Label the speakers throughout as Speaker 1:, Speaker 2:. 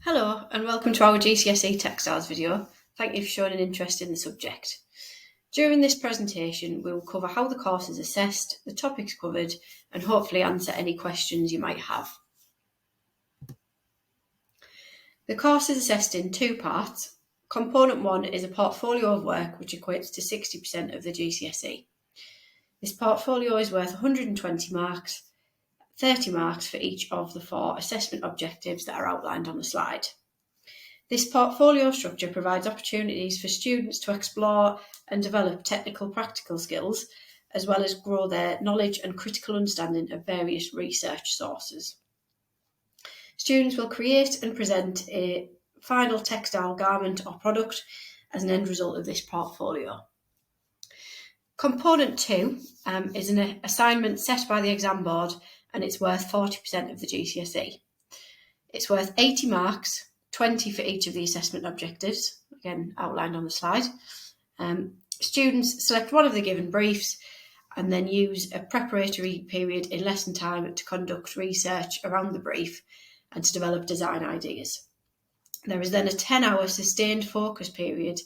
Speaker 1: Hello and welcome to our GCSE Textiles video. Thank you for showing an interest in the subject. During this presentation we will cover how the course is assessed, the topics covered and hopefully answer any questions you might have. The course is assessed in two parts. Component 1 is a portfolio of work which equates to 60% of the GCSE. This portfolio is worth 120 marks, 30 marks for each of the 4 assessment objectives that are outlined on the slide. This portfolio structure provides opportunities for students to explore and develop technical practical skills, as well as grow their knowledge and critical understanding of various research sources. Students will create and present a final textile garment or product as an end result of this portfolio. Component 2 is an assignment set by the exam board and it's worth 40% of the GCSE. It's worth 80 marks, 20 for each of the assessment objectives, again outlined on the slide. Students select one of the given briefs and then use a preparatory period in lesson time to conduct research around the brief and to develop design ideas. There is then a 10-hour sustained focus period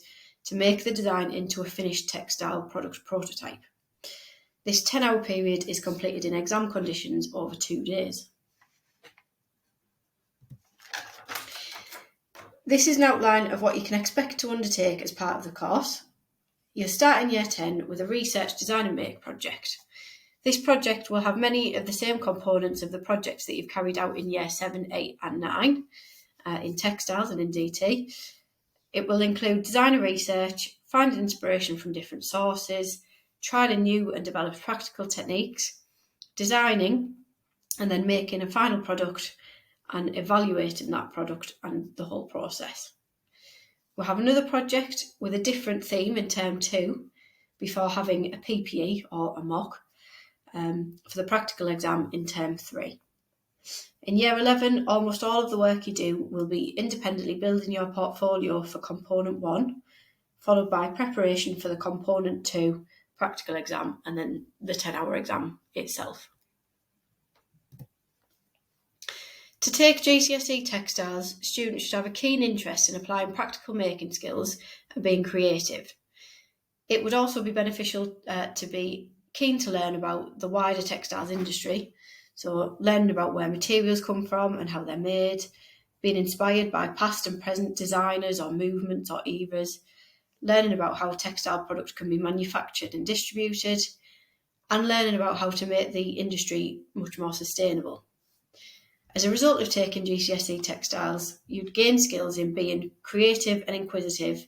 Speaker 1: to make the design into a finished textile product prototype. This 10-hour period is completed in exam conditions over 2 days. This is an outline of what you can expect to undertake as part of the course. You'll start in Year 10 with a research design and make project. This project will have many of the same components of the projects that you've carried out in Year 7, 8 and 9 in textiles and in DT. It will include design and research, finding inspiration from different sources, trying new and developed practical techniques, designing and then making a final product and evaluating that product and the whole process. We'll have another project with a different theme in term 2 before having a PPE or a mock for the practical exam in term 3. In Year 11, almost all of the work you do will be independently building your portfolio for Component 1, followed by preparation for the Component 2 practical exam and then the 10-hour exam itself. To take GCSE Textiles, students should have a keen interest in applying practical making skills and being creative. It would also be beneficial to be keen to learn about the wider textiles industry, so learning about where materials come from and how they're made, being inspired by past and present designers or movements or eras, learning about how textile products can be manufactured and distributed, and learning about how to make the industry much more sustainable. As a result of taking GCSE Textiles, you'd gain skills in being creative and inquisitive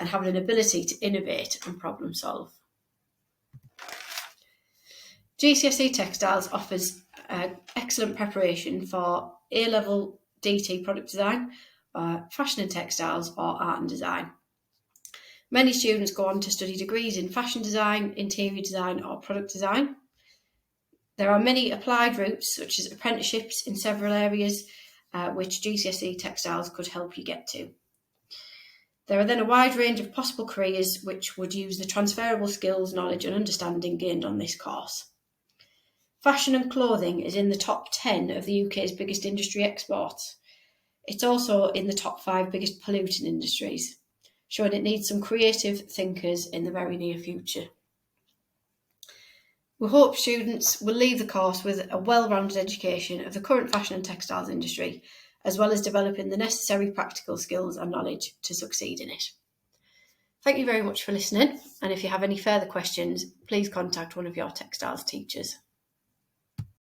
Speaker 1: and having an ability to innovate and problem solve. GCSE Textiles offers excellent preparation for A-level DT product design, fashion and textiles or art and design. Many students go on to study degrees in fashion design, interior design or product design. There are many applied routes such as apprenticeships in several areas which GCSE Textiles could help you get to. There are then a wide range of possible careers which would use the transferable skills, knowledge and understanding gained on this course. Fashion and clothing is in the top 10 of the UK's biggest industry exports. It's also in the top 5 biggest polluting industries, showing it needs some creative thinkers in the very near future. We hope students will leave the course with a well-rounded education of the current fashion and textiles industry, as well as developing the necessary practical skills and knowledge to succeed in it. Thank you very much for listening, and if you have any further questions, please contact one of your textiles teachers.